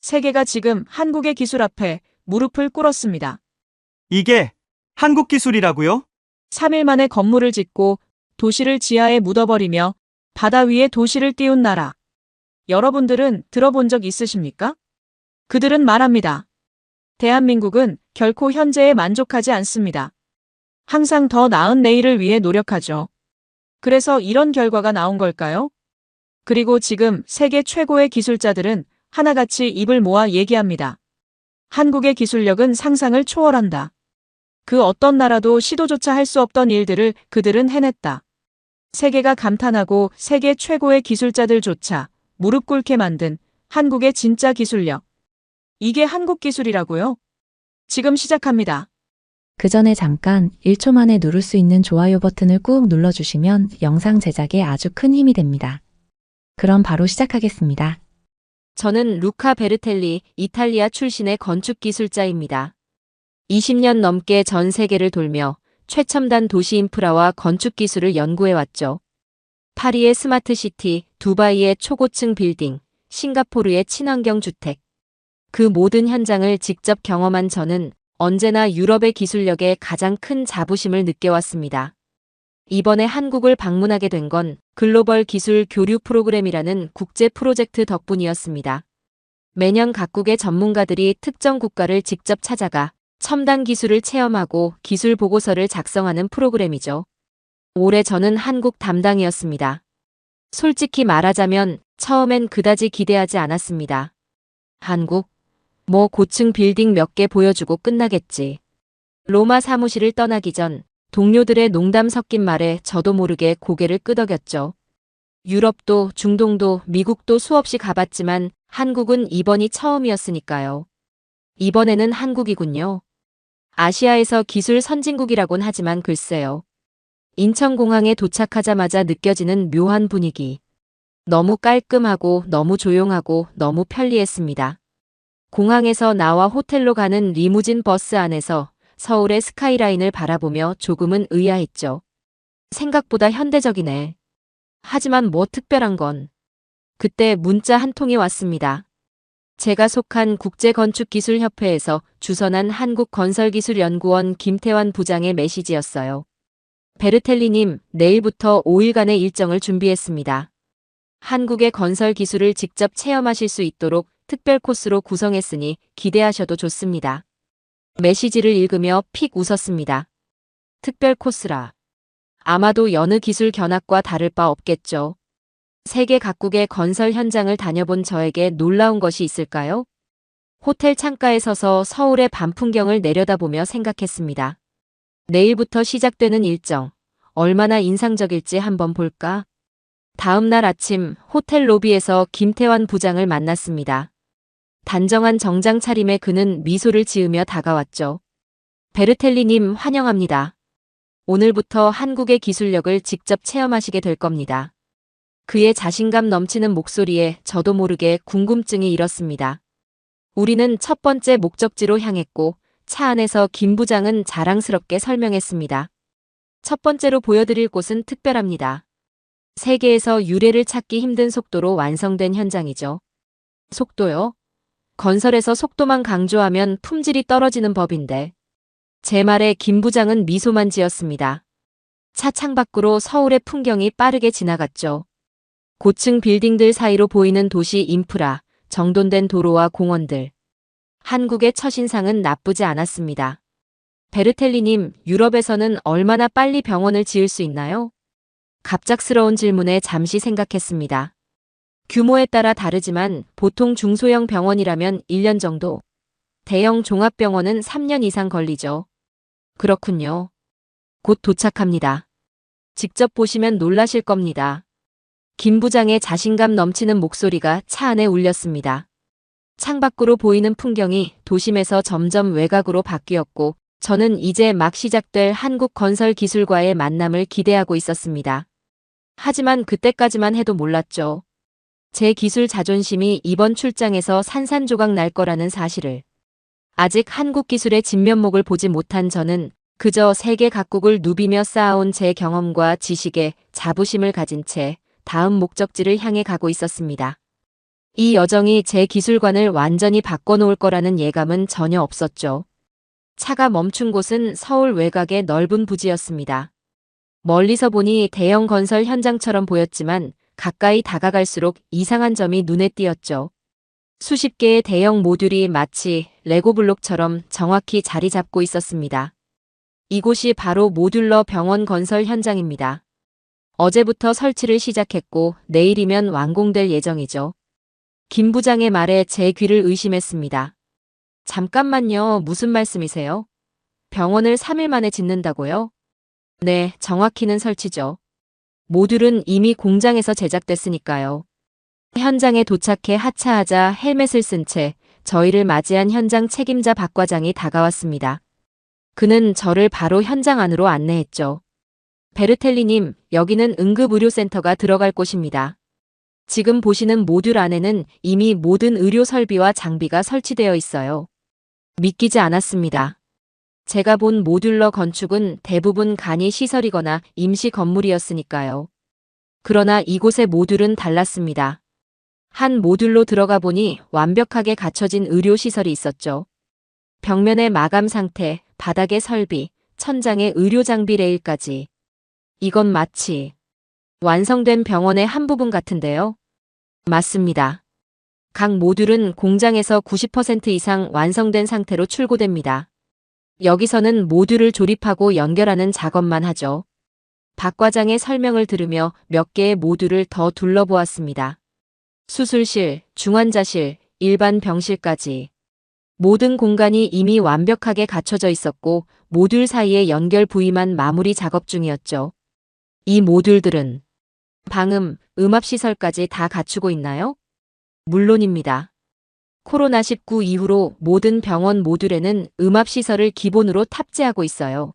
세계가 지금 한국의 기술 앞에 무릎을 꿇었습니다. 이게 한국 기술이라고요? 3일 만에 건물을 짓고 도시를 지하에 묻어버리며 바다 위에 도시를 띄운 나라. 여러분들은 들어본 적 있으십니까? 그들은 말합니다. 대한민국은 결코 현재에 만족하지 않습니다. 항상 더 나은 내일을 위해 노력하죠. 그래서 이런 결과가 나온 걸까요? 그리고 지금 세계 최고의 기술자들은 하나같이 입을 모아 얘기합니다. 한국의 기술력은 상상을 초월한다. 그 어떤 나라도 시도조차 할 수 없던 일들을 그들은 해냈다. 세계가 감탄하고 세계 최고의 기술자들조차 무릎 꿇게 만든 한국의 진짜 기술력. 이게 한국 기술이라고요? 지금 시작합니다. 그 전에 잠깐 1초 만에 누를 수 있는 좋아요 버튼을 꾹 눌러주시면 영상 제작에 아주 큰 힘이 됩니다. 그럼 바로 시작하겠습니다. 저는 루카 베르텔리, 이탈리아 출신의 건축기술자입니다. 20년 넘게 전 세계를 돌며 최첨단 도시 인프라와 건축 기술을 연구해왔죠. 파리의 스마트시티, 두바이의 초고층 빌딩, 싱가포르의 친환경 주택. 그 모든 현장을 직접 경험한 저는 언제나 유럽의 기술력에 가장 큰 자부심을 느껴왔습니다. 이번에 한국을 방문하게 된 건 글로벌 기술 교류 프로그램이라는 국제 프로젝트 덕분이었습니다. 매년 각국의 전문가들이 특정 국가를 직접 찾아가 첨단 기술을 체험하고 기술 보고서를 작성하는 프로그램이죠. 올해 저는 한국 담당이었습니다. 솔직히 말하자면 처음엔 그다지 기대하지 않았습니다. 한국? 뭐 고층 빌딩 몇 개 보여주고 끝나겠지. 로마 사무실을 떠나기 전 동료들의 농담 섞인 말에 저도 모르게 고개를 끄덕였죠. 유럽도 중동도 미국도 수없이 가봤지만 한국은 이번이 처음이었으니까요. 이번에는 한국이군요. 아시아에서 기술 선진국이라곤 하지만 글쎄요. 인천공항에 도착하자마자 느껴지는 묘한 분위기. 너무 깔끔하고 너무 조용하고 너무 편리했습니다. 공항에서 나와 호텔로 가는 리무진 버스 안에서 서울의 스카이라인을 바라보며 조금은 의아했죠. 생각보다 현대적이네. 하지만 뭐 특별한 건. 그때 문자 한 통이 왔습니다. 제가 속한 국제건축기술협회에서 주선한 한국건설기술연구원 김태환 부장의 메시지였어요. 베르텔리님, 내일부터 5일간의 일정을 준비했습니다. 한국의 건설 기술을 직접 체험하실 수 있도록 특별 코스로 구성했으니 기대하셔도 좋습니다. 메시지를 읽으며 픽 웃었습니다. 특별 코스라. 아마도 여느 기술 견학과 다를 바 없겠죠. 세계 각국의 건설 현장을 다녀본 저에게 놀라운 것이 있을까요? 호텔 창가에 서서 서울의 밤 풍경을 내려다보며 생각했습니다. 내일부터 시작되는 일정, 얼마나 인상적일지 한번 볼까? 다음 날 아침 호텔 로비에서 김태환 부장을 만났습니다. 단정한 정장 차림의 그는 미소를 지으며 다가왔죠. 베르텔리님 환영합니다. 오늘부터 한국의 기술력을 직접 체험하시게 될 겁니다. 그의 자신감 넘치는 목소리에 저도 모르게 궁금증이 일었습니다. 우리는 첫 번째 목적지로 향했고 차 안에서 김 부장은 자랑스럽게 설명했습니다. 첫 번째로 보여드릴 곳은 특별합니다. 세계에서 유례를 찾기 힘든 속도로 완성된 현장이죠. 속도요? 건설에서 속도만 강조하면 품질이 떨어지는 법인데. 제 말에 김 부장은 미소만 지었습니다. 차 창밖으로 서울의 풍경이 빠르게 지나갔죠. 고층 빌딩들 사이로 보이는 도시 인프라, 정돈된 도로와 공원들. 한국의 첫인상은 나쁘지 않았습니다. 베르텔리님, 유럽에서는 얼마나 빨리 병원을 지을 수 있나요? 갑작스러운 질문에 잠시 생각했습니다. 규모에 따라 다르지만 보통 중소형 병원이라면 1년 정도, 대형 종합병원은 3년 이상 걸리죠. 그렇군요. 곧 도착합니다. 직접 보시면 놀라실 겁니다. 김 부장의 자신감 넘치는 목소리가 차 안에 울렸습니다. 창밖으로 보이는 풍경이 도심에서 점점 외곽으로 바뀌었고 저는 이제 막 시작될 한국 건설 기술과의 만남을 기대하고 있었습니다. 하지만 그때까지만 해도 몰랐죠. 제 기술 자존심이 이번 출장에서 산산조각 날 거라는 사실을. 아직 한국 기술의 진면목을 보지 못한 저는 그저 세계 각국을 누비며 쌓아온 제 경험과 지식에 자부심을 가진 채 다음 목적지를 향해 가고 있었습니다. 이 여정이 제 기술관을 완전히 바꿔놓을 거라는 예감은 전혀 없었죠. 차가 멈춘 곳은 서울 외곽의 넓은 부지였습니다. 멀리서 보니 대형 건설 현장처럼 보였지만 가까이 다가갈수록 이상한 점이 눈에 띄었죠. 수십 개의 대형 모듈이 마치 레고 블록처럼 정확히 자리 잡고 있었습니다. 이곳이 바로 모듈러 병원 건설 현장입니다. 어제부터 설치를 시작했고 내일이면 완공될 예정이죠. 김 부장의 말에 제 귀를 의심했습니다. 잠깐만요, 무슨 말씀이세요? 병원을 3일 만에 짓는다고요? 네, 정확히는 설치죠. 모듈은 이미 공장에서 제작됐으니까요. 현장에 도착해 하차하자 헬멧을 쓴 채 저희를 맞이한 현장 책임자 박 과장이 다가왔습니다. 그는 저를 바로 현장 안으로 안내했죠. 베르텔리님, 여기는 응급의료센터가 들어갈 곳입니다. 지금 보시는 모듈 안에는 이미 모든 의료 설비와 장비가 설치되어 있어요. 믿기지 않았습니다. 제가 본 모듈러 건축은 대부분 간이 시설이거나 임시 건물이었으니까요. 그러나 이곳의 모듈은 달랐습니다. 한 모듈로 들어가 보니 완벽하게 갖춰진 의료 시설이 있었죠. 벽면의 마감 상태, 바닥의 설비, 천장의 의료 장비 레일까지. 이건 마치 완성된 병원의 한 부분 같은데요. 맞습니다. 각 모듈은 공장에서 90% 이상 완성된 상태로 출고됩니다. 여기서는 모듈을 조립하고 연결하는 작업만 하죠. 박 과장의 설명을 들으며 몇 개의 모듈을 더 둘러보았습니다. 수술실, 중환자실, 일반 병실까지. 모든 공간이 이미 완벽하게 갖춰져 있었고 모듈 사이의 연결 부위만 마무리 작업 중이었죠. 이 모듈들은 방음, 음압시설까지 다 갖추고 있나요? 물론입니다. 코로나19 이후로 모든 병원 모듈에는 음압시설을 기본으로 탑재하고 있어요.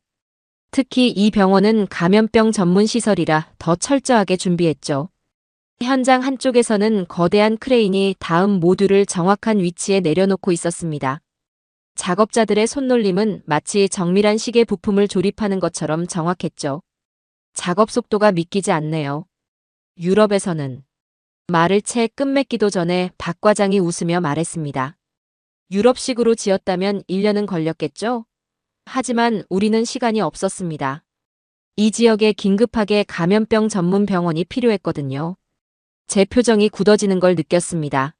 특히 이 병원은 감염병 전문 시설이라 더 철저하게 준비했죠. 현장 한쪽에서는 거대한 크레인이 다음 모듈을 정확한 위치에 내려놓고 있었습니다. 작업자들의 손놀림은 마치 정밀한 시계 부품을 조립하는 것처럼 정확했죠. 작업 속도가 믿기지 않네요. 유럽에서는 말을 채 끝맺기도 전에 박 과장이 웃으며 말했습니다. 유럽식으로 지었다면 1년은 걸렸겠죠? 하지만 우리는 시간이 없었습니다. 이 지역에 긴급하게 감염병 전문 병원이 필요했거든요. 제 표정이 굳어지는 걸 느꼈습니다.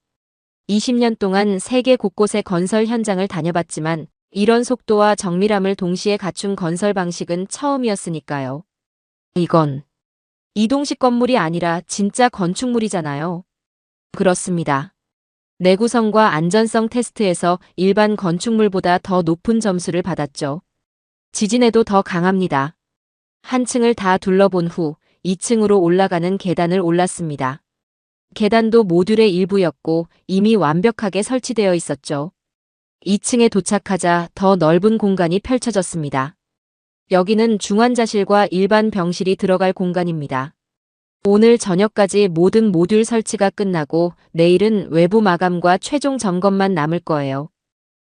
20년 동안 세계 곳곳의 건설 현장을 다녀봤지만 이런 속도와 정밀함을 동시에 갖춘 건설 방식은 처음이었으니까요. 이건 이동식 건물이 아니라 진짜 건축물이잖아요. 그렇습니다. 내구성과 안전성 테스트에서 일반 건축물보다 더 높은 점수를 받았죠. 지진에도 더 강합니다. 한 층을 다 둘러본 후 2층으로 올라가는 계단을 올랐습니다. 계단도 모듈의 일부였고 이미 완벽하게 설치되어 있었죠. 2층에 도착하자 더 넓은 공간이 펼쳐졌습니다. 여기는 중환자실과 일반 병실이 들어갈 공간입니다. 오늘 저녁까지 모든 모듈 설치가 끝나고 내일은 외부 마감과 최종 점검만 남을 거예요.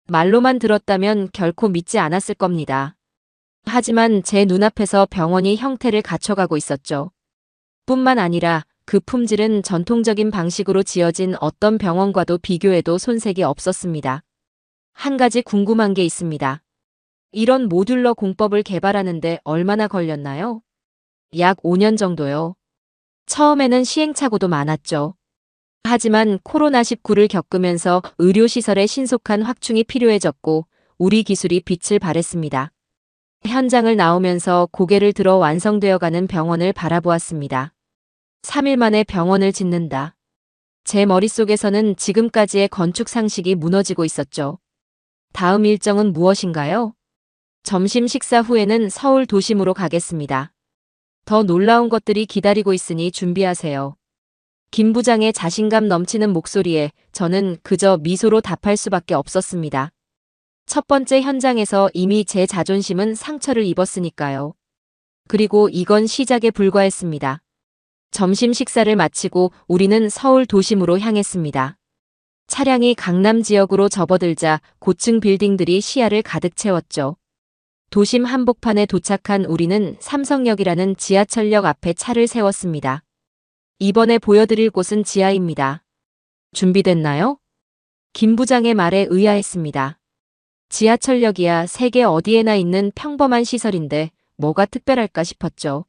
말로만 들었다면 결코 믿지 않았을 겁니다. 하지만 제 눈앞에서 병원이 형태를 갖춰가고 있었죠. 뿐만 아니라 그 품질은 전통적인 방식으로 지어진 어떤 병원과도 비교해도 손색이 없었습니다. 한 가지 궁금한 게 있습니다. 이런 모듈러 공법을 개발하는데 얼마나 걸렸나요? 약 5년 정도요. 처음에는 시행착오도 많았죠. 하지만 코로나19를 겪으면서 의료시설의 신속한 확충이 필요해졌고 우리 기술이 빛을 발했습니다. 현장을 나오면서 고개를 들어 완성되어가는 병원을 바라보았습니다. 3일 만에 병원을 짓는다. 제 머릿속에서는 지금까지의 건축 상식이 무너지고 있었죠. 다음 일정은 무엇인가요? 점심 식사 후에는 서울 도심으로 가겠습니다. 더 놀라운 것들이 기다리고 있으니 준비하세요. 김 부장의 자신감 넘치는 목소리에 저는 그저 미소로 답할 수밖에 없었습니다. 첫 번째 현장에서 이미 제 자존심은 상처를 입었으니까요. 그리고 이건 시작에 불과했습니다. 점심 식사를 마치고 우리는 서울 도심으로 향했습니다. 차량이 강남 지역으로 접어들자 고층 빌딩들이 시야를 가득 채웠죠. 도심 한복판에 도착한 우리는 삼성역이라는 지하철역 앞에 차를 세웠습니다. 이번에 보여드릴 곳은 지하입니다. 준비됐나요? 김 부장의 말에 의아했습니다. 지하철역이야 세계 어디에나 있는 평범한 시설인데 뭐가 특별할까 싶었죠.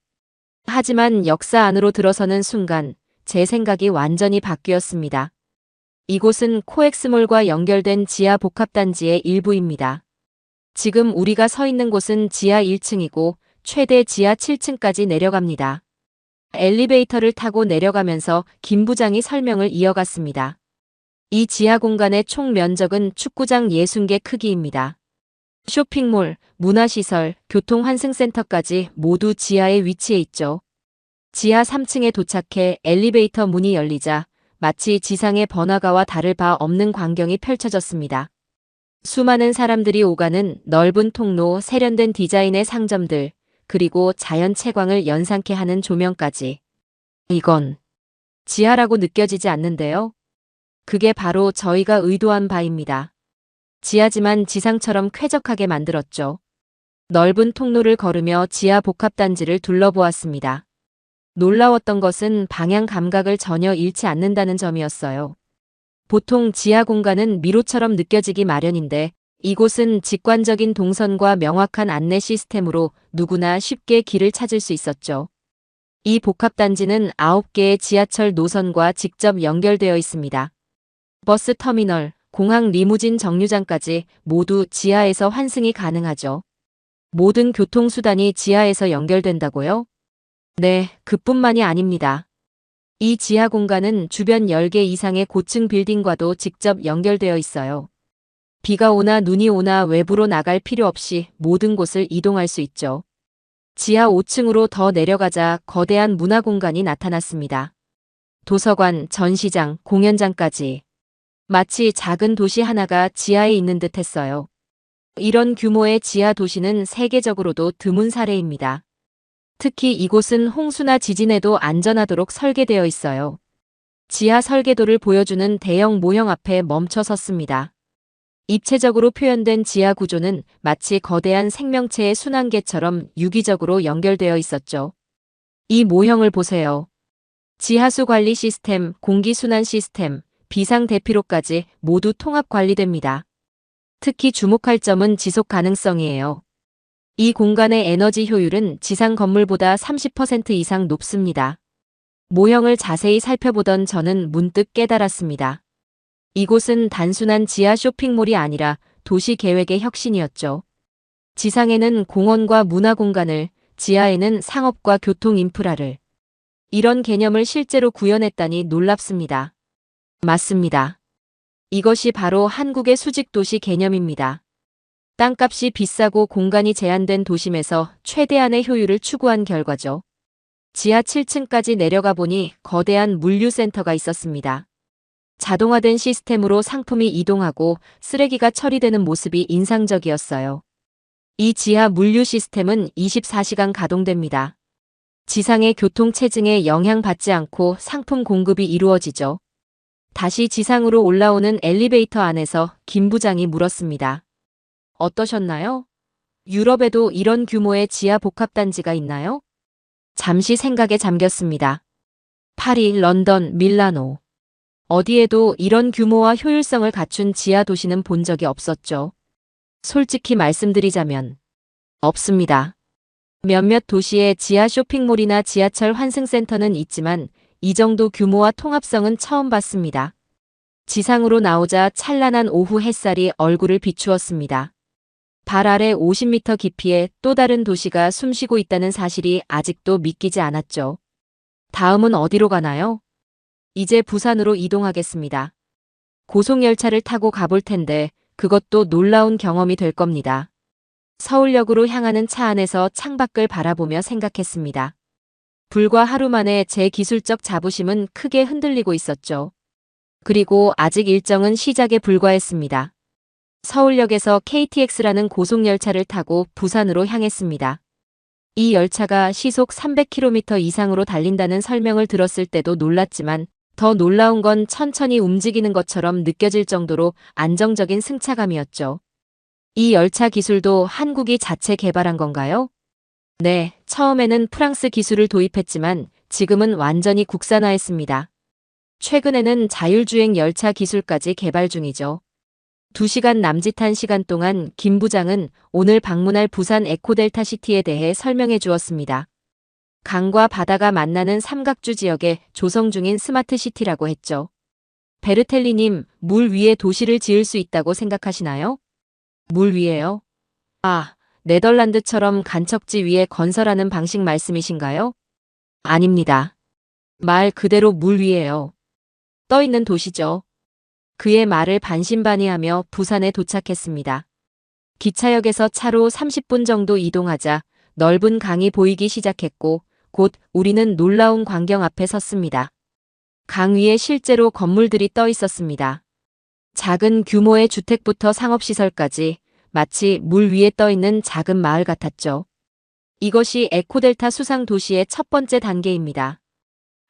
하지만 역사 안으로 들어서는 순간 제 생각이 완전히 바뀌었습니다. 이곳은 코엑스몰과 연결된 지하 복합단지의 일부입니다. 지금 우리가 서 있는 곳은 지하 1층이고 최대 지하 7층까지 내려갑니다. 엘리베이터를 타고 내려가면서 김 부장이 설명을 이어갔습니다. 이 지하 공간의 총 면적은 축구장 60개 크기입니다. 쇼핑몰, 문화시설, 교통환승센터까지 모두 지하에 위치해 있죠. 지하 3층에 도착해 엘리베이터 문이 열리자 마치 지상의 번화가와 다를 바 없는 광경이 펼쳐졌습니다. 수많은 사람들이 오가는 넓은 통로, 세련된 디자인의 상점들, 그리고 자연 채광을 연상케 하는 조명까지. 이건 지하라고 느껴지지 않는데요. 그게 바로 저희가 의도한 바입니다. 지하지만 지상처럼 쾌적하게 만들었죠. 넓은 통로를 걸으며 지하 복합단지를 둘러보았습니다. 놀라웠던 것은 방향 감각을 전혀 잃지 않는다는 점이었어요. 보통 지하 공간은 미로처럼 느껴지기 마련인데 이곳은 직관적인 동선과 명확한 안내 시스템으로 누구나 쉽게 길을 찾을 수 있었죠. 이 복합단지는 9개의 지하철 노선과 직접 연결되어 있습니다. 버스 터미널, 공항 리무진 정류장까지 모두 지하에서 환승이 가능하죠. 모든 교통수단이 지하에서 연결된다고요? 네, 그뿐만이 아닙니다. 이 지하 공간은 주변 10개 이상의 고층 빌딩과도 직접 연결되어 있어요. 비가 오나 눈이 오나 외부로 나갈 필요 없이 모든 곳을 이동할 수 있죠. 지하 5층으로 더 내려가자 거대한 문화 공간이 나타났습니다. 도서관, 전시장, 공연장까지. 마치 작은 도시 하나가 지하에 있는 듯 했어요. 이런 규모의 지하 도시는 세계적으로도 드문 사례입니다. 특히 이곳은 홍수나 지진에도 안전하도록 설계되어 있어요. 지하 설계도를 보여주는 대형 모형 앞에 멈춰 섰습니다. 입체적으로 표현된 지하 구조는 마치 거대한 생명체의 순환계처럼 유기적으로 연결되어 있었죠. 이 모형을 보세요. 지하수 관리 시스템, 공기순환 시스템, 비상 대피로까지 모두 통합 관리됩니다. 특히 주목할 점은 지속 가능성이에요. 이 공간의 에너지 효율은 지상 건물보다 30% 이상 높습니다. 모형을 자세히 살펴보던 저는 문득 깨달았습니다. 이곳은 단순한 지하 쇼핑몰이 아니라 도시 계획의 혁신이었죠. 지상에는 공원과 문화 공간을, 지하에는 상업과 교통 인프라를. 이런 개념을 실제로 구현했다니 놀랍습니다. 맞습니다. 이것이 바로 한국의 수직도시 개념입니다. 땅값이 비싸고 공간이 제한된 도심에서 최대한의 효율을 추구한 결과죠. 지하 7층까지 내려가 보니 거대한 물류센터가 있었습니다. 자동화된 시스템으로 상품이 이동하고 쓰레기가 처리되는 모습이 인상적이었어요. 이 지하 물류 시스템은 24시간 가동됩니다. 지상의 교통체증에 영향받지 않고 상품 공급이 이루어지죠. 다시 지상으로 올라오는 엘리베이터 안에서 김 부장이 물었습니다. 어떠셨나요? 유럽에도 이런 규모의 지하 복합단지가 있나요? 잠시 생각에 잠겼습니다. 파리, 런던, 밀라노. 어디에도 이런 규모와 효율성을 갖춘 지하 도시는 본 적이 없었죠. 솔직히 말씀드리자면 없습니다. 몇몇 도시에 지하 쇼핑몰이나 지하철 환승센터는 있지만 이 정도 규모와 통합성은 처음 봤습니다. 지상으로 나오자 찬란한 오후 햇살이 얼굴을 비추었습니다. 발 아래 50m 깊이에 또 다른 도시가 숨쉬고 있다는 사실이 아직도 믿기지 않았죠. 다음은 어디로 가나요? 이제 부산으로 이동하겠습니다. 고속열차를 타고 가볼 텐데 그것도 놀라운 경험이 될 겁니다. 서울역으로 향하는 차 안에서 창밖을 바라보며 생각했습니다. 불과 하루 만에 제 기술적 자부심은 크게 흔들리고 있었죠. 그리고 아직 일정은 시작에 불과했습니다. 서울역에서 KTX라는 고속열차를 타고 부산으로 향했습니다. 이 열차가 시속 300km 이상으로 달린다는 설명을 들었을 때도 놀랐지만 더 놀라운 건 천천히 움직이는 것처럼 느껴질 정도로 안정적인 승차감이었죠. 이 열차 기술도 한국이 자체 개발한 건가요? 네, 처음에는 프랑스 기술을 도입했지만 지금은 완전히 국산화했습니다. 최근에는 자율주행 열차 기술까지 개발 중이죠. 2시간 남짓한 시간 동안 김 부장은 오늘 방문할 부산 에코델타 시티에 대해 설명해 주었습니다. 강과 바다가 만나는 삼각주 지역에 조성 중인 스마트 시티라고 했죠. 베르텔리님, 물 위에 도시를 지을 수 있다고 생각하시나요? 물 위에요? 아, 네덜란드처럼 간척지 위에 건설하는 방식 말씀이신가요? 아닙니다. 말 그대로 물 위에요. 떠 있는 도시죠. 그의 말을 반신반의하며 부산에 도착했습니다. 기차역에서 차로 30분 정도 이동하자 넓은 강이 보이기 시작했고 곧 우리는 놀라운 광경 앞에 섰습니다. 강 위에 실제로 건물들이 떠 있었습니다. 작은 규모의 주택부터 상업시설까지 마치 물 위에 떠 있는 작은 마을 같았죠. 이것이 에코델타 수상 도시의 첫 번째 단계입니다.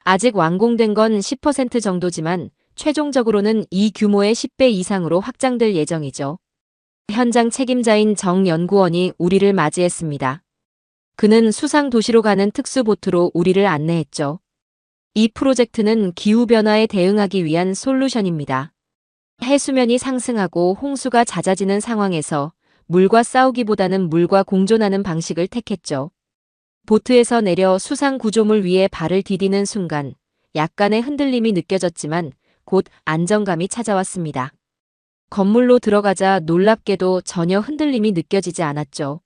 아직 완공된 건 10% 정도지만 최종적으로는 이 규모의 10배 이상으로 확장될 예정이죠. 현장 책임자인 정 연구원이 우리를 맞이했습니다. 그는 수상 도시로 가는 특수보트로 우리를 안내했죠. 이 프로젝트는 기후변화에 대응하기 위한 솔루션입니다. 해수면이 상승하고 홍수가 잦아지는 상황에서 물과 싸우기보다는 물과 공존하는 방식을 택했죠. 보트에서 내려 수상 구조물 위에 발을 디디는 순간 약간의 흔들림이 느껴졌지만 곧 안정감이 찾아왔습니다. 건물로 들어가자 놀랍게도 전혀 흔들림이 느껴지지 않았죠.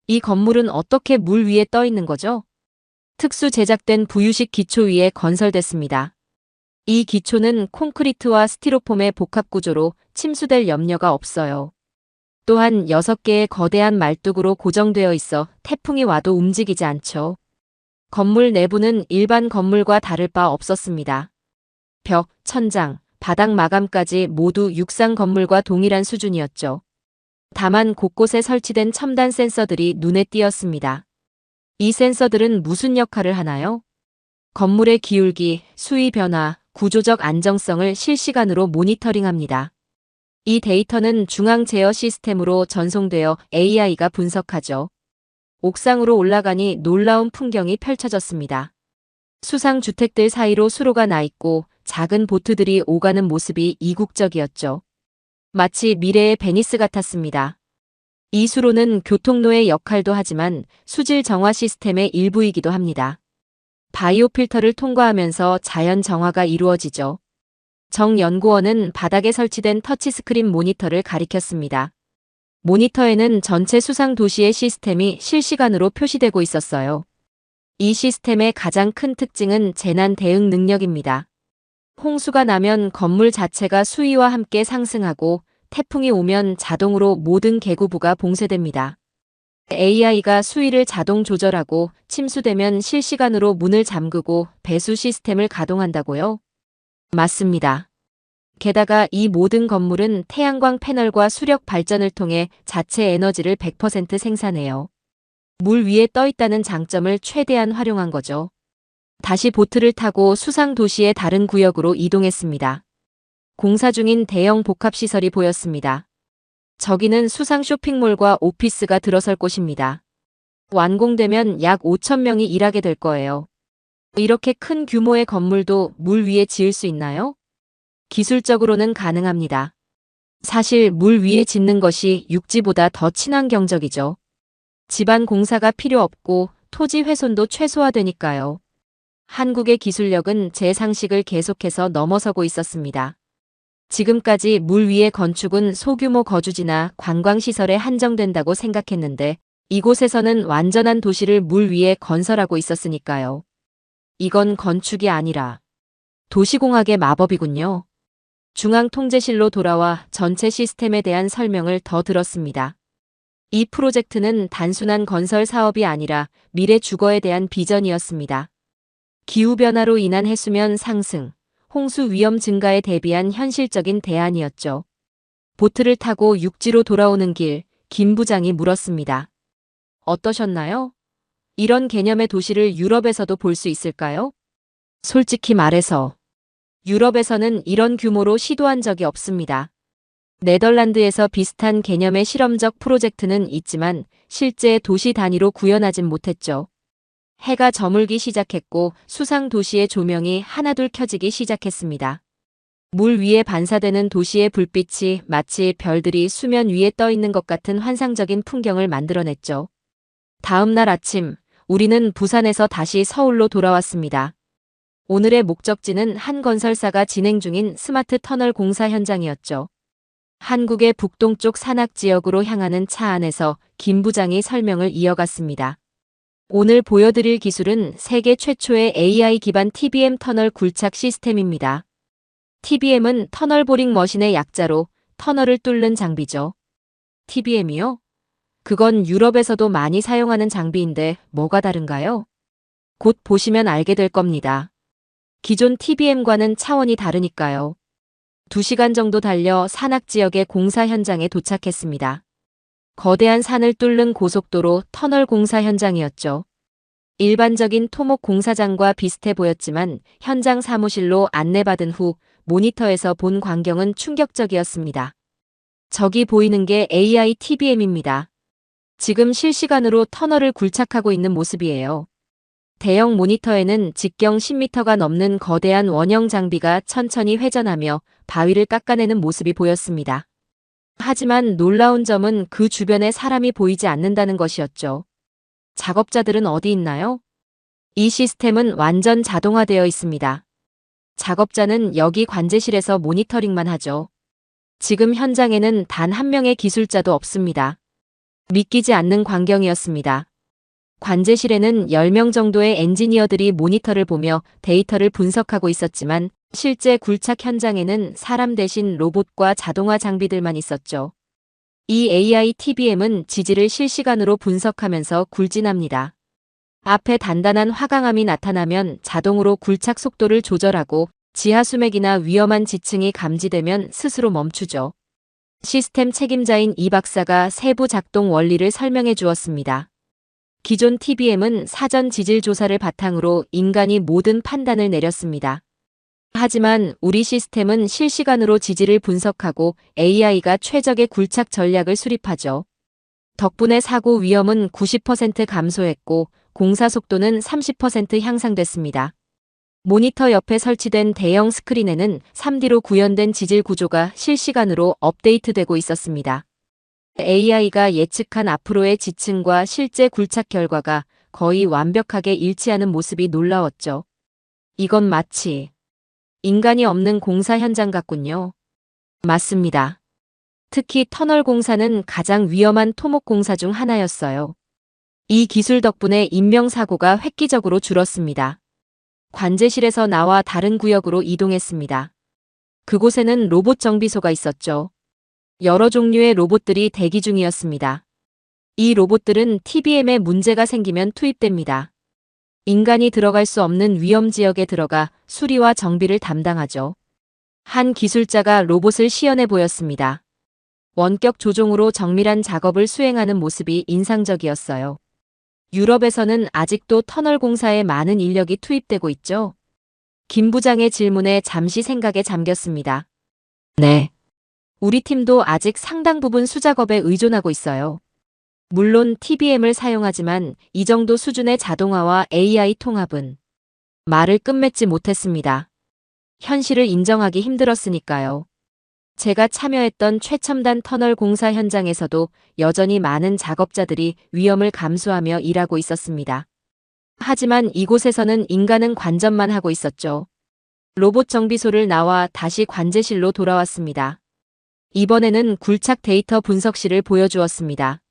이 건물은 어떻게 물 위에 떠 있는 거죠? 특수 제작된 부유식 기초 위에 건설됐습니다. 이 기초는 콘크리트와 스티로폼의 복합 구조로 침수될 염려가 없어요. 또한 6개의 거대한 말뚝으로 고정되어 있어 태풍이 와도 움직이지 않죠. 건물 내부는 일반 건물과 다를 바 없었습니다. 벽, 천장, 바닥 마감까지 모두 육상 건물과 동일한 수준이었죠. 다만 곳곳에 설치된 첨단 센서들이 눈에 띄었습니다. 이 센서들은 무슨 역할을 하나요? 건물의 기울기, 수위 변화, 구조적 안정성을 실시간으로 모니터링합니다. 이 데이터는 중앙 제어 시스템으로 전송되어 AI가 분석하죠. 옥상으로 올라가니 놀라운 풍경이 펼쳐졌습니다. 수상 주택들 사이로 수로가 나 있고 작은 보트들이 오가는 모습이 이국적이었죠. 마치 미래의 베니스 같았습니다. 이 수로는 교통로의 역할도 하지만 수질 정화 시스템의 일부이기도 합니다. 바이오 필터를 통과하면서 자연 정화가 이루어지죠. 정 연구원은 바닥에 설치된 터치스크린 모니터를 가리켰습니다. 모니터에는 전체 수상 도시의 시스템이 실시간으로 표시되고 있었어요. 이 시스템의 가장 큰 특징은 재난 대응 능력입니다. 홍수가 나면 건물 자체가 수위와 함께 상승하고 태풍이 오면 자동으로 모든 계구부가 봉쇄됩니다. AI가 수위를 자동 조절하고 침수되면 실시간으로 문을 잠그고 배수 시스템을 가동한다고요? 맞습니다. 게다가 이 모든 건물은 태양광 패널과 수력 발전을 통해 자체 에너지를 100% 생산해요. 물 위에 떠 있다는 장점을 최대한 활용한 거죠. 다시 보트를 타고 수상 도시의 다른 구역으로 이동했습니다. 공사 중인 대형 복합시설이 보였습니다. 저기는 수상 쇼핑몰과 오피스가 들어설 곳입니다. 완공되면 약 5,000명이 일하게 될 거예요. 이렇게 큰 규모의 건물도 물 위에 지을 수 있나요? 기술적으로는 가능합니다. 사실 물 위에 짓는 것이 육지보다 더 친환경적이죠. 집안 공사가 필요 없고 토지 훼손도 최소화되니까요. 한국의 기술력은 제 상식을 계속해서 넘어서고 있었습니다. 지금까지 물 위의 건축은 소규모 거주지나 관광시설에 한정된다고 생각했는데 이곳에서는 완전한 도시를 물 위에 건설하고 있었으니까요. 이건 건축이 아니라 도시공학의 마법이군요. 중앙통제실로 돌아와 전체 시스템에 대한 설명을 더 들었습니다. 이 프로젝트는 단순한 건설 사업이 아니라 미래 주거에 대한 비전이었습니다. 기후변화로 인한 해수면 상승, 홍수 위험 증가에 대비한 현실적인 대안이었죠. 보트를 타고 육지로 돌아오는 길, 김 부장이 물었습니다. 어떠셨나요? 이런 개념의 도시를 유럽에서도 볼 수 있을까요? 솔직히 말해서 유럽에서는 이런 규모로 시도한 적이 없습니다. 네덜란드에서 비슷한 개념의 실험적 프로젝트는 있지만 실제 도시 단위로 구현하진 못했죠. 해가 저물기 시작했고 수상 도시의 조명이 하나둘 켜지기 시작했습니다. 물 위에 반사되는 도시의 불빛이 마치 별들이 수면 위에 떠 있는 것 같은 환상적인 풍경을 만들어냈죠. 다음 날 아침, 우리는 부산에서 다시 서울로 돌아왔습니다. 오늘의 목적지는 한 건설사가 진행 중인 스마트 터널 공사 현장이었죠. 한국의 북동쪽 산악 지역으로 향하는 차 안에서 김 부장이 설명을 이어갔습니다. 오늘 보여드릴 기술은 세계 최초의 AI 기반 TBM 터널 굴착 시스템입니다. TBM은 터널 보링 머신의 약자로 터널을 뚫는 장비죠. TBM이요? 그건 유럽에서도 많이 사용하는 장비인데 뭐가 다른가요? 곧 보시면 알게 될 겁니다. 기존 TBM과는 차원이 다르니까요. 2시간 정도 달려 산악 지역의 공사 현장에 도착했습니다. 거대한 산을 뚫는 고속도로 터널 공사 현장이었죠. 일반적인 토목 공사장과 비슷해 보였지만 현장 사무실로 안내받은 후 모니터에서 본 광경은 충격적이었습니다. 저기 보이는 게 AI TBM입니다. 지금 실시간으로 터널을 굴착하고 있는 모습이에요. 대형 모니터에는 직경 10m가 넘는 거대한 원형 장비가 천천히 회전하며 바위를 깎아내는 모습이 보였습니다. 하지만 놀라운 점은 그 주변에 사람이 보이지 않는다는 것이었죠. 작업자들은 어디 있나요? 이 시스템은 완전 자동화되어 있습니다. 작업자는 여기 관제실에서 모니터링만 하죠. 지금 현장에는 단 한 명의 기술자도 없습니다. 믿기지 않는 광경이었습니다. 관제실에는 10명 정도의 엔지니어들이 모니터를 보며 데이터를 분석하고 있었지만 실제 굴착 현장에는 사람 대신 로봇과 자동화 장비들만 있었죠. 이 AI TBM은 지지를 실시간으로 분석하면서 굴진합니다. 앞에 단단한 화강암이 나타나면 자동으로 굴착 속도를 조절하고 지하 수맥이나 위험한 지층이 감지되면 스스로 멈추죠. 시스템 책임자인 이 박사가 세부 작동 원리를 설명해 주었습니다. 기존 TBM은 사전 지질 조사를 바탕으로 인간이 모든 판단을 내렸습니다. 하지만 우리 시스템은 실시간으로 지질을 분석하고 AI가 최적의 굴착 전략을 수립하죠. 덕분에 사고 위험은 90% 감소했고 공사 속도는 30% 향상됐습니다. 모니터 옆에 설치된 대형 스크린에는 3D로 구현된 지질 구조가 실시간으로 업데이트되고 있었습니다. AI가 예측한 앞으로의 지층과 실제 굴착 결과가 거의 완벽하게 일치하는 모습이 놀라웠죠. 이건 마치 인간이 없는 공사 현장 같군요. 맞습니다. 특히 터널 공사는 가장 위험한 토목 공사 중 하나였어요. 이 기술 덕분에 인명사고가 획기적으로 줄었습니다. 관제실에서 나와 다른 구역으로 이동했습니다. 그곳에는 로봇 정비소가 있었죠. 여러 종류의 로봇들이 대기 중이었습니다. 이 로봇들은 TBM에 문제가 생기면 투입됩니다. 인간이 들어갈 수 없는 위험 지역에 들어가 수리와 정비를 담당하죠. 한 기술자가 로봇을 시연해 보였습니다. 원격 조종으로 정밀한 작업을 수행하는 모습이 인상적이었어요. 유럽에서는 아직도 터널 공사에 많은 인력이 투입되고 있죠. 김 부장의 질문에 잠시 생각에 잠겼습니다. 네. 우리 팀도 아직 상당 부분 수작업에 의존하고 있어요. 물론 TBM을 사용하지만 이 정도 수준의 자동화와 AI 통합은 말을 끝맺지 못했습니다. 현실을 인정하기 힘들었으니까요. 제가 참여했던 최첨단 터널 공사 현장에서도 여전히 많은 작업자들이 위험을 감수하며 일하고 있었습니다. 하지만 이곳에서는 인간은 관전만 하고 있었죠. 로봇 정비소를 나와 다시 관제실로 돌아왔습니다. 이번에는 굴착 데이터 분석실을 보여주었습니다.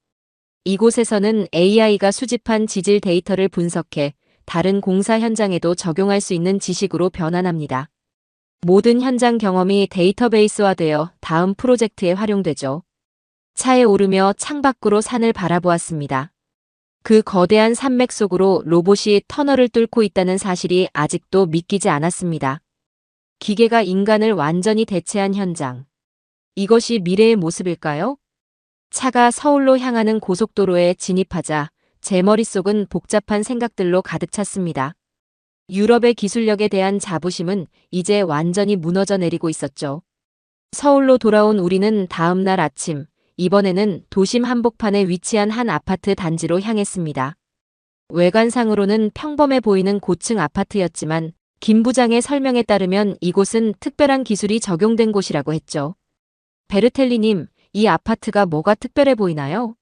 이곳에서는 AI가 수집한 지질 데이터를 분석해 다른 공사 현장에도 적용할 수 있는 지식으로 변환합니다. 모든 현장 경험이 데이터베이스화되어 다음 프로젝트에 활용되죠. 차에 오르며 창밖으로 산을 바라보았습니다. 그 거대한 산맥 속으로 로봇이 터널을 뚫고 있다는 사실이 아직도 믿기지 않았습니다. 기계가 인간을 완전히 대체한 현장. 이것이 미래의 모습일까요? 차가 서울로 향하는 고속도로에 진입하자 제 머릿속은 복잡한 생각들로 가득 찼습니다. 유럽의 기술력에 대한 자부심은 이제 완전히 무너져 내리고 있었죠. 서울로 돌아온 우리는 다음 날 아침, 이번에는 도심 한복판에 위치한 한 아파트 단지로 향했습니다. 외관상으로는 평범해 보이는 고층 아파트였지만 김 부장의 설명에 따르면 이곳은 특별한 기술이 적용된 곳이라고 했죠. 베르텔리님, 이 아파트가 뭐가 특별해 보이나요?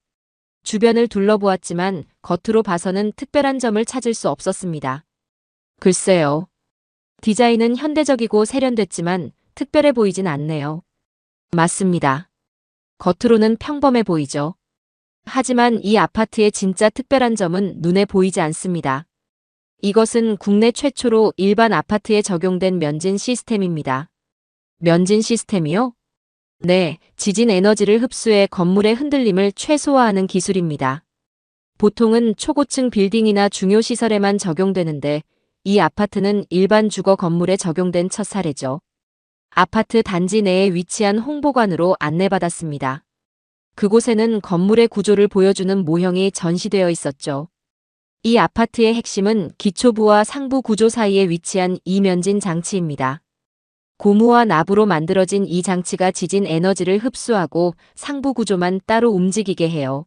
주변을 둘러보았지만 겉으로 봐서는 특별한 점을 찾을 수 없었습니다. 글쎄요. 디자인은 현대적이고 세련됐지만 특별해 보이진 않네요. 맞습니다. 겉으로는 평범해 보이죠. 하지만 이 아파트의 진짜 특별한 점은 눈에 보이지 않습니다. 이것은 국내 최초로 일반 아파트에 적용된 면진 시스템입니다. 면진 시스템이요? 네, 지진 에너지를 흡수해 건물의 흔들림을 최소화하는 기술입니다. 보통은 초고층 빌딩이나 중요 시설에만 적용되는데 이 아파트는 일반 주거 건물에 적용된 첫 사례죠. 아파트 단지 내에 위치한 홍보관으로 안내받았습니다. 그곳에는 건물의 구조를 보여주는 모형이 전시되어 있었죠. 이 아파트의 핵심은 기초부와 상부 구조 사이에 위치한 이면진 장치입니다. 고무와 납으로 만들어진 이 장치가 지진 에너지를 흡수하고 상부 구조만 따로 움직이게 해요.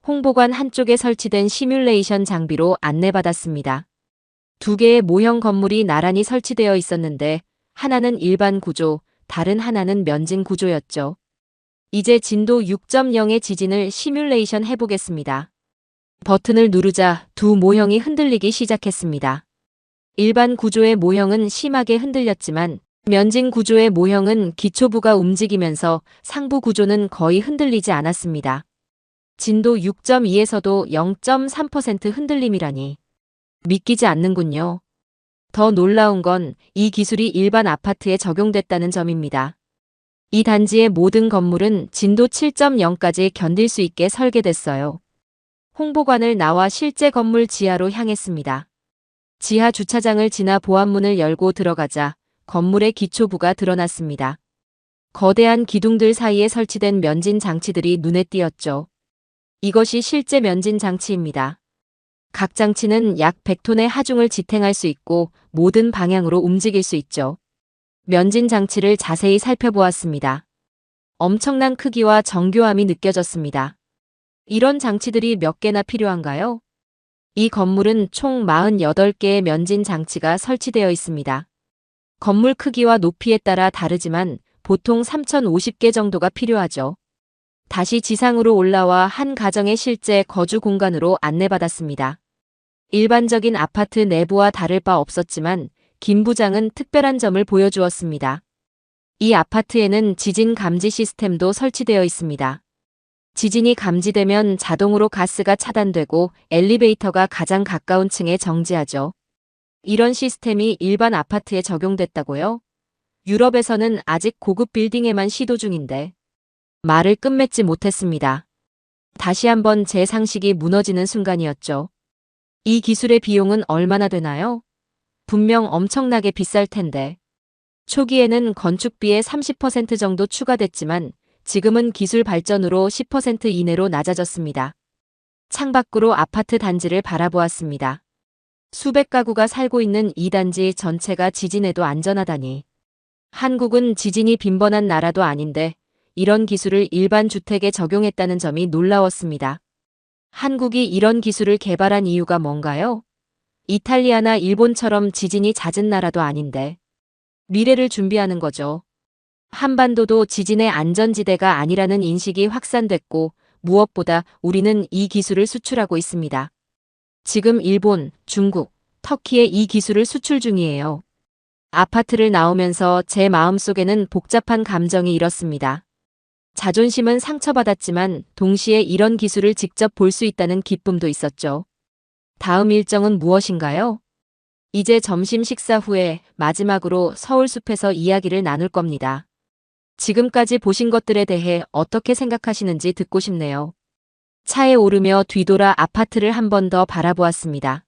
홍보관 한쪽에 설치된 시뮬레이션 장비로 안내받았습니다. 두 개의 모형 건물이 나란히 설치되어 있었는데 하나는 일반 구조, 다른 하나는 면진 구조였죠. 이제 진도 6.0의 지진을 시뮬레이션 해보겠습니다. 버튼을 누르자 두 모형이 흔들리기 시작했습니다. 일반 구조의 모형은 심하게 흔들렸지만 면진 구조의 모형은 기초부가 움직이면서 상부 구조는 거의 흔들리지 않았습니다. 진도 6.2에서도 0.3% 흔들림이라니. 믿기지 않는군요. 더 놀라운 건 이 기술이 일반 아파트에 적용됐다는 점입니다. 이 단지의 모든 건물은 진도 7.0까지 견딜 수 있게 설계됐어요. 홍보관을 나와 실제 건물 지하로 향했습니다. 지하 주차장을 지나 보안문을 열고 들어가자 건물의 기초부가 드러났습니다. 거대한 기둥들 사이에 설치된 면진 장치들이 눈에 띄었죠. 이것이 실제 면진 장치입니다. 각 장치는 약 100톤의 하중을 지탱할 수 있고 모든 방향으로 움직일 수 있죠. 면진 장치를 자세히 살펴보았습니다. 엄청난 크기와 정교함이 느껴졌습니다. 이런 장치들이 몇 개나 필요한가요? 이 건물은 총 48개의 면진 장치가 설치되어 있습니다. 건물 크기와 높이에 따라 다르지만 보통 3,050개 정도가 필요하죠. 다시 지상으로 올라와 한 가정의 실제 거주 공간으로 안내받았습니다. 일반적인 아파트 내부와 다를 바 없었지만 김 부장은 특별한 점을 보여주었습니다. 이 아파트에는 지진 감지 시스템도 설치되어 있습니다. 지진이 감지되면 자동으로 가스가 차단되고 엘리베이터가 가장 가까운 층에 정지하죠. 이런 시스템이 일반 아파트에 적용됐다고요? 유럽에서는 아직 고급 빌딩에만 시도 중인데 말을 끝맺지 못했습니다. 다시 한번 제 상식이 무너지는 순간이었죠. 이 기술의 비용은 얼마나 되나요? 분명 엄청나게 비쌀 텐데. 초기에는 건축비의 30% 정도 추가됐지만 지금은 기술 발전으로 10% 이내로 낮아졌습니다. 창밖으로 아파트 단지를 바라보았습니다. 수백 가구가 살고 있는 이 단지 전체가 지진에도 안전하다니. 한국은 지진이 빈번한 나라도 아닌데 이런 기술을 일반 주택에 적용했다는 점이 놀라웠습니다. 한국이 이런 기술을 개발한 이유가 뭔가요? 이탈리아나 일본처럼 지진이 잦은 나라도 아닌데. 미래를 준비하는 거죠. 한반도도 지진의 안전지대가 아니라는 인식이 확산됐고 무엇보다 우리는 이 기술을 수출하고 있습니다. 지금 일본, 중국, 터키에 이 기술을 수출 중이에요. 아파트를 나오면서 제 마음속에는 복잡한 감정이 일었습니다. 자존심은 상처받았지만 동시에 이런 기술을 직접 볼 수 있다는 기쁨도 있었죠. 다음 일정은 무엇인가요? 이제 점심 식사 후에 마지막으로 서울숲에서 이야기를 나눌 겁니다. 지금까지 보신 것들에 대해 어떻게 생각하시는지 듣고 싶네요. 차에 오르며 뒤돌아 아파트를 한 번 더 바라보았습니다.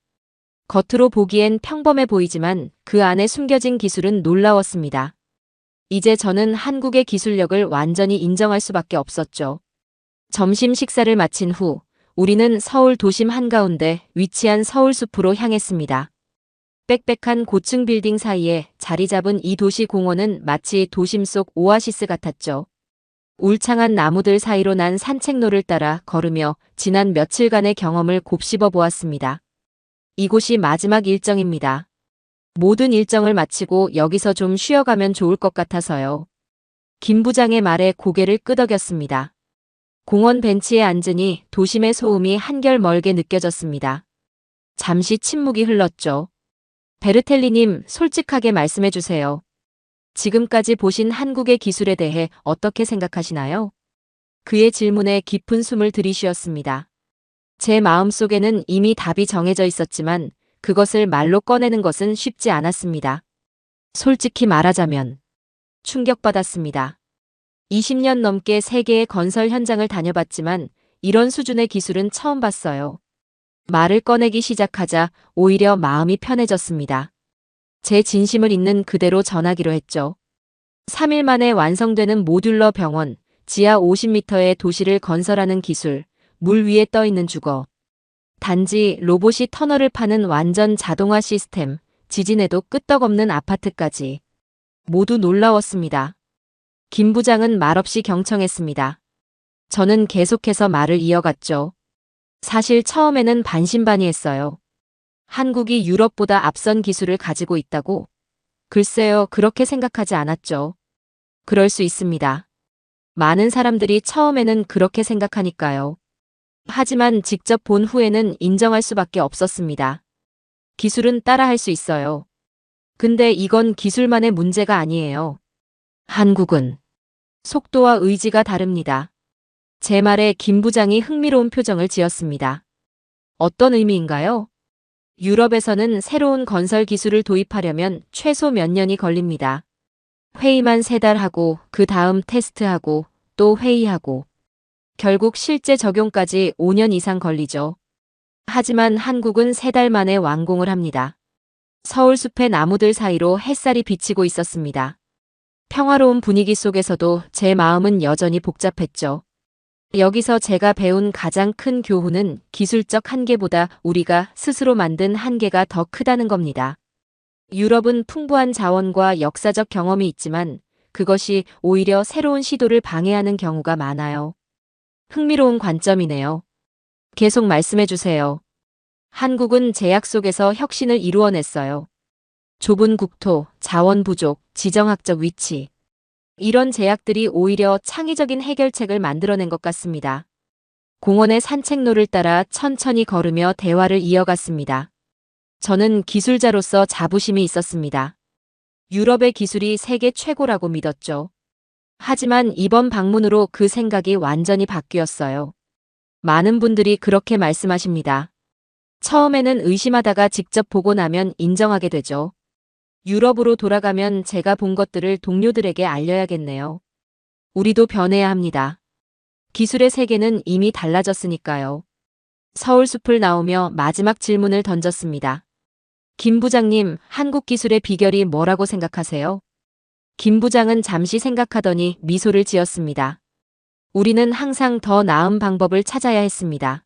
겉으로 보기엔 평범해 보이지만 그 안에 숨겨진 기술은 놀라웠습니다. 이제 저는 한국의 기술력을 완전히 인정할 수밖에 없었죠. 점심 식사를 마친 후 우리는 서울 도심 한가운데 위치한 서울숲으로 향했습니다. 빽빽한 고층 빌딩 사이에 자리 잡은 이 도시 공원은 마치 도심 속 오아시스 같았죠. 울창한 나무들 사이로 난 산책로를 따라 걸으며 지난 며칠간의 경험을 곱씹어 보았습니다. 이곳이 마지막 일정입니다. 모든 일정을 마치고 여기서 좀 쉬어가면 좋을 것 같아서요. 김 부장의 말에 고개를 끄덕였습니다. 공원 벤치에 앉으니 도심의 소음이 한결 멀게 느껴졌습니다. 잠시 침묵이 흘렀죠. 베르텔리님, 솔직하게 말씀해 주세요. 지금까지 보신 한국의 기술에 대해 어떻게 생각하시나요? 그의 질문에 깊은 숨을 들이쉬었습니다. 제 마음속에는 이미 답이 정해져 있었지만 그것을 말로 꺼내는 것은 쉽지 않았습니다. 솔직히 말하자면 충격받았습니다. 20년 넘게 세계의 건설 현장을 다녀봤지만 이런 수준의 기술은 처음 봤어요. 말을 꺼내기 시작하자 오히려 마음이 편해졌습니다. 제 진심을 있는 그대로 전하기로 했죠. 3일 만에 완성되는 모듈러 병원, 지하 50m의 도시를 건설하는 기술, 물 위에 떠 있는 주거. 단지 로봇이 터널을 파는 완전 자동화 시스템, 지진에도 끄떡없는 아파트까지. 모두 놀라웠습니다. 김 부장은 말없이 경청했습니다. 저는 계속해서 말을 이어갔죠. 사실 처음에는 반신반의했어요. 한국이 유럽보다 앞선 기술을 가지고 있다고? 글쎄요, 그렇게 생각하지 않았죠. 그럴 수 있습니다. 많은 사람들이 처음에는 그렇게 생각하니까요. 하지만 직접 본 후에는 인정할 수밖에 없었습니다. 기술은 따라할 수 있어요. 근데 이건 기술만의 문제가 아니에요. 한국은 속도와 의지가 다릅니다. 제 말에 김 부장이 흥미로운 표정을 지었습니다. 어떤 의미인가요? 유럽에서는 새로운 건설 기술을 도입하려면 최소 몇 년이 걸립니다. 회의만 3달 하고 그 다음 테스트하고 또 회의하고 결국 실제 적용까지 5년 이상 걸리죠. 하지만 한국은 3달 만에 완공을 합니다. 서울숲의 나무들 사이로 햇살이 비치고 있었습니다. 평화로운 분위기 속에서도 제 마음은 여전히 복잡했죠. 여기서 제가 배운 가장 큰 교훈은 기술적 한계보다 우리가 스스로 만든 한계가 더 크다는 겁니다. 유럽은 풍부한 자원과 역사적 경험이 있지만 그것이 오히려 새로운 시도를 방해하는 경우가 많아요. 흥미로운 관점이네요. 계속 말씀해 주세요. 한국은 제약 속에서 혁신을 이루어냈어요. 좁은 국토, 자원 부족, 지정학적 위치. 이런 제약들이 오히려 창의적인 해결책을 만들어낸 것 같습니다. 공원의 산책로를 따라 천천히 걸으며 대화를 이어갔습니다. 저는 기술자로서 자부심이 있었습니다. 유럽의 기술이 세계 최고라고 믿었죠. 하지만 이번 방문으로 그 생각이 완전히 바뀌었어요. 많은 분들이 그렇게 말씀하십니다. 처음에는 의심하다가 직접 보고 나면 인정하게 되죠. 유럽으로 돌아가면 제가 본 것들을 동료들에게 알려야겠네요. 우리도 변해야 합니다. 기술의 세계는 이미 달라졌으니까요. 서울숲을 나오며 마지막 질문을 던졌습니다. 김 부장님, 한국 기술의 비결이 뭐라고 생각하세요? 김 부장은 잠시 생각하더니 미소를 지었습니다. 우리는 항상 더 나은 방법을 찾아야 했습니다.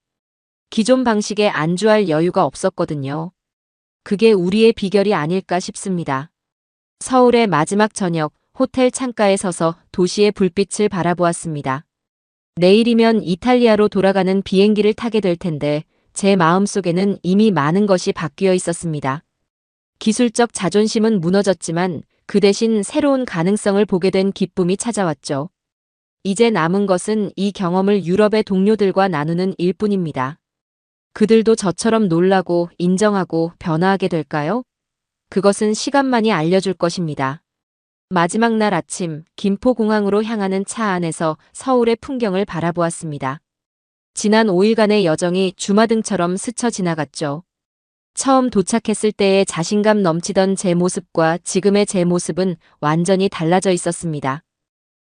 기존 방식에 안주할 여유가 없었거든요. 그게 우리의 비결이 아닐까 싶습니다. 서울의 마지막 저녁, 호텔 창가에 서서 도시의 불빛을 바라보았습니다. 내일이면 이탈리아로 돌아가는 비행기를 타게 될 텐데 제 마음속에는 이미 많은 것이 바뀌어 있었습니다. 기술적 자존심은 무너졌지만 그 대신 새로운 가능성을 보게 된 기쁨이 찾아왔죠. 이제 남은 것은 이 경험을 유럽의 동료들과 나누는 일뿐입니다. 그들도 저처럼 놀라고 인정하고 변화하게 될까요? 그것은 시간만이 알려줄 것입니다. 마지막 날 아침, 김포공항으로 향하는 차 안에서 서울의 풍경을 바라보았습니다. 지난 5일간의 여정이 주마등처럼 스쳐 지나갔죠. 처음 도착했을 때의 자신감 넘치던 제 모습과 지금의 제 모습은 완전히 달라져 있었습니다.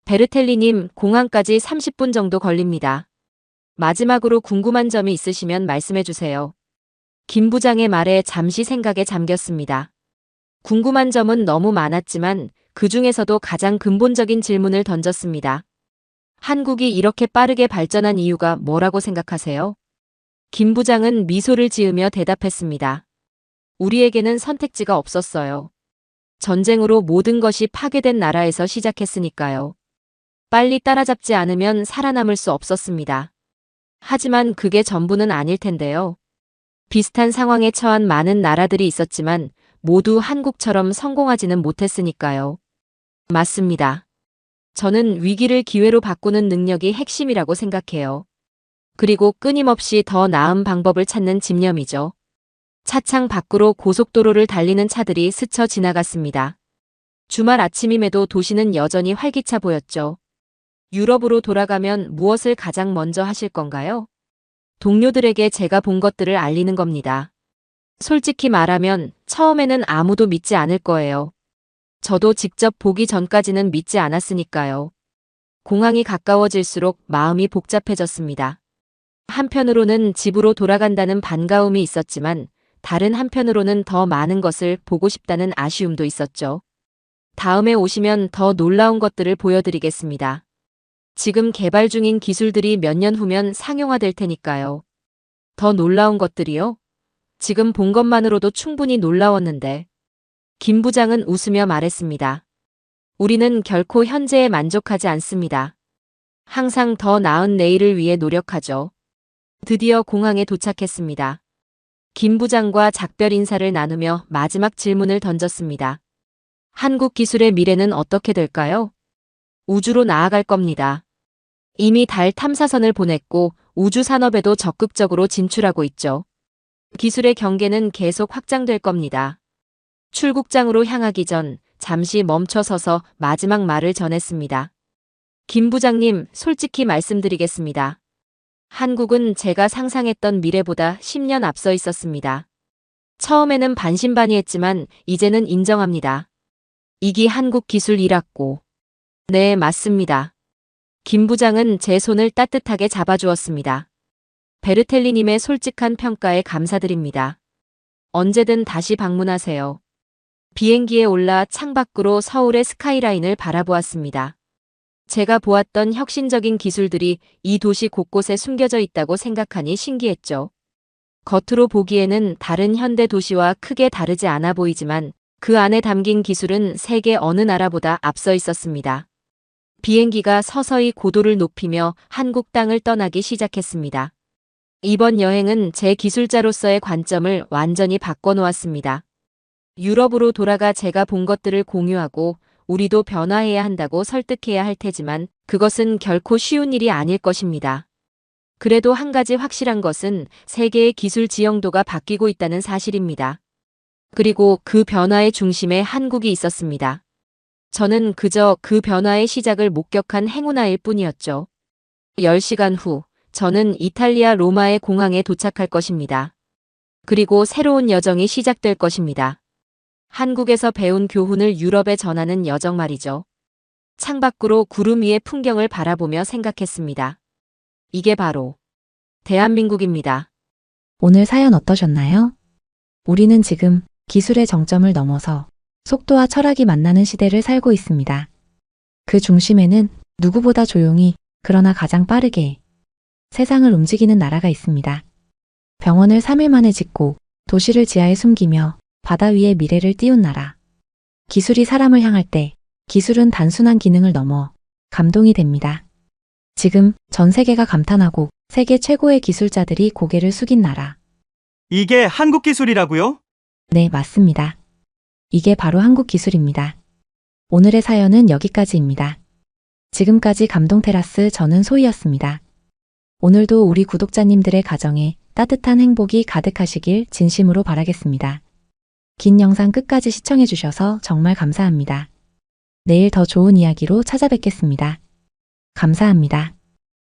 베르텔리님, 공항까지 30분 정도 걸립니다. 마지막으로 궁금한 점이 있으시면 말씀해 주세요. 김 부장의 말에 잠시 생각에 잠겼습니다. 궁금한 점은 너무 많았지만 그 중에서도 가장 근본적인 질문을 던졌습니다. 한국이 이렇게 빠르게 발전한 이유가 뭐라고 생각하세요? 김 부장은 미소를 지으며 대답했습니다. 우리에게는 선택지가 없었어요. 전쟁으로 모든 것이 파괴된 나라에서 시작했으니까요. 빨리 따라잡지 않으면 살아남을 수 없었습니다. 하지만 그게 전부는 아닐 텐데요. 비슷한 상황에 처한 많은 나라들이 있었지만 모두 한국처럼 성공하지는 못했으니까요. 맞습니다. 저는 위기를 기회로 바꾸는 능력이 핵심이라고 생각해요. 그리고 끊임없이 더 나은 방법을 찾는 집념이죠. 차창 밖으로 고속도로를 달리는 차들이 스쳐 지나갔습니다. 주말 아침임에도 도시는 여전히 활기차 보였죠. 유럽으로 돌아가면 무엇을 가장 먼저 하실 건가요? 동료들에게 제가 본 것들을 알리는 겁니다. 솔직히 말하면 처음에는 아무도 믿지 않을 거예요. 저도 직접 보기 전까지는 믿지 않았으니까요. 공항이 가까워질수록 마음이 복잡해졌습니다. 한편으로는 집으로 돌아간다는 반가움이 있었지만 다른 한편으로는 더 많은 것을 보고 싶다는 아쉬움도 있었죠. 다음에 오시면 더 놀라운 것들을 보여드리겠습니다. 지금 개발 중인 기술들이 몇 년 후면 상용화될 테니까요. 더 놀라운 것들이요? 지금 본 것만으로도 충분히 놀라웠는데. 김 부장은 웃으며 말했습니다. 우리는 결코 현재에 만족하지 않습니다. 항상 더 나은 내일을 위해 노력하죠. 드디어 공항에 도착했습니다. 김 부장과 작별 인사를 나누며 마지막 질문을 던졌습니다. 한국 기술의 미래는 어떻게 될까요? 우주로 나아갈 겁니다. 이미 달 탐사선을 보냈고 우주 산업에도 적극적으로 진출하고 있죠. 기술의 경계는 계속 확장될 겁니다. 출국장으로 향하기 전 잠시 멈춰서서 마지막 말을 전했습니다. 김 부장님, 솔직히 말씀드리겠습니다. 한국은 제가 상상했던 미래보다 10년 앞서 있었습니다. 처음에는 반신반의했지만 이제는 인정합니다. 이기 한국 기술 1학고. 네, 맞습니다. 김 부장은 제 손을 따뜻하게 잡아주었습니다. 베르텔리님의 솔직한 평가에 감사드립니다. 언제든 다시 방문하세요. 비행기에 올라 창밖으로 서울의 스카이라인을 바라보았습니다. 제가 보았던 혁신적인 기술들이 이 도시 곳곳에 숨겨져 있다고 생각하니 신기했죠. 겉으로 보기에는 다른 현대 도시와 크게 다르지 않아 보이지만 그 안에 담긴 기술은 세계 어느 나라보다 앞서 있었습니다. 비행기가 서서히 고도를 높이며 한국 땅을 떠나기 시작했습니다. 이번 여행은 제 기술자로서의 관점을 완전히 바꿔놓았습니다. 유럽으로 돌아가 제가 본 것들을 공유하고 우리도 변화해야 한다고 설득해야 할 테지만 그것은 결코 쉬운 일이 아닐 것입니다. 그래도 한 가지 확실한 것은 세계의 기술 지형도가 바뀌고 있다는 사실입니다. 그리고 그 변화의 중심에 한국이 있었습니다. 저는 그저 그 변화의 시작을 목격한 행운아일 뿐이었죠. 10시간 후, 저는 이탈리아 로마의 공항에 도착할 것입니다. 그리고 새로운 여정이 시작될 것입니다. 한국에서 배운 교훈을 유럽에 전하는 여정 말이죠. 창밖으로 구름 위의 풍경을 바라보며 생각했습니다. 이게 바로 대한민국입니다. 오늘 사연 어떠셨나요? 우리는 지금 기술의 정점을 넘어서 속도와 철학이 만나는 시대를 살고 있습니다. 그 중심에는 누구보다 조용히 그러나 가장 빠르게 세상을 움직이는 나라가 있습니다. 병원을 3일 만에 짓고 도시를 지하에 숨기며 바다 위에 미래를 띄운 나라. 기술이 사람을 향할 때 기술은 단순한 기능을 넘어 감동이 됩니다. 지금 전 세계가 감탄하고 세계 최고의 기술자들이 고개를 숙인 나라. 이게 한국 기술이라고요? 네, 맞습니다. 이게 바로 한국 기술입니다. 오늘의 사연은 여기까지입니다. 지금까지 감동테라스 저는 소희였습니다. 오늘도 우리 구독자님들의 가정에 따뜻한 행복이 가득하시길 진심으로 바라겠습니다. 긴 영상 끝까지 시청해주셔서 정말 감사합니다. 내일 더 좋은 이야기로 찾아뵙겠습니다. 감사합니다.